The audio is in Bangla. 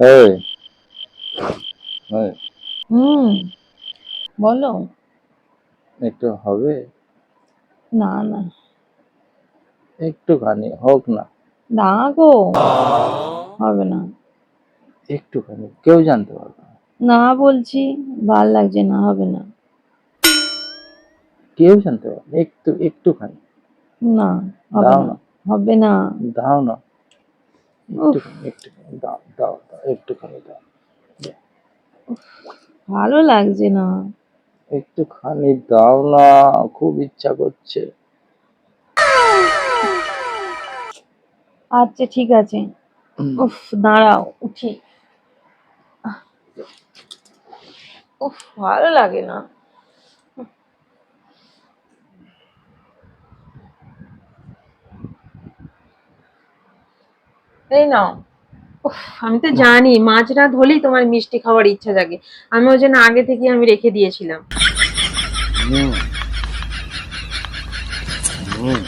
এই, এই, হুম, বলো। একটু হবে? না না, একটুখানি হোক না। না গো, হবে না। একটুখানি, কেউ জানতে পারবে না। না বলছি, ভাল লাগছে না, হবে না। কেউ জানতে পারবে না। একটুখানি না, হবে দাও না, না, হবে না। দাও না, উফ, একটুখানি দাও, দাও, দাও, একটুখানি দাও। ভালো লাগছে না। একটুখানি দাও না, খুব ইচ্ছা করছে। আচ্ছা ঠিক আছে। উফ, দাঁড়াও উঠি। উফ, ভালো লাগে না। এই নাও। উফ, আমি তো জানি মাঝ রাত হলেই তোমার মিষ্টি খাওয়ার ইচ্ছা জাগে। আমি ওই জন্য আগে থেকে আমি রেখে দিয়েছিলাম। হুম, হুম।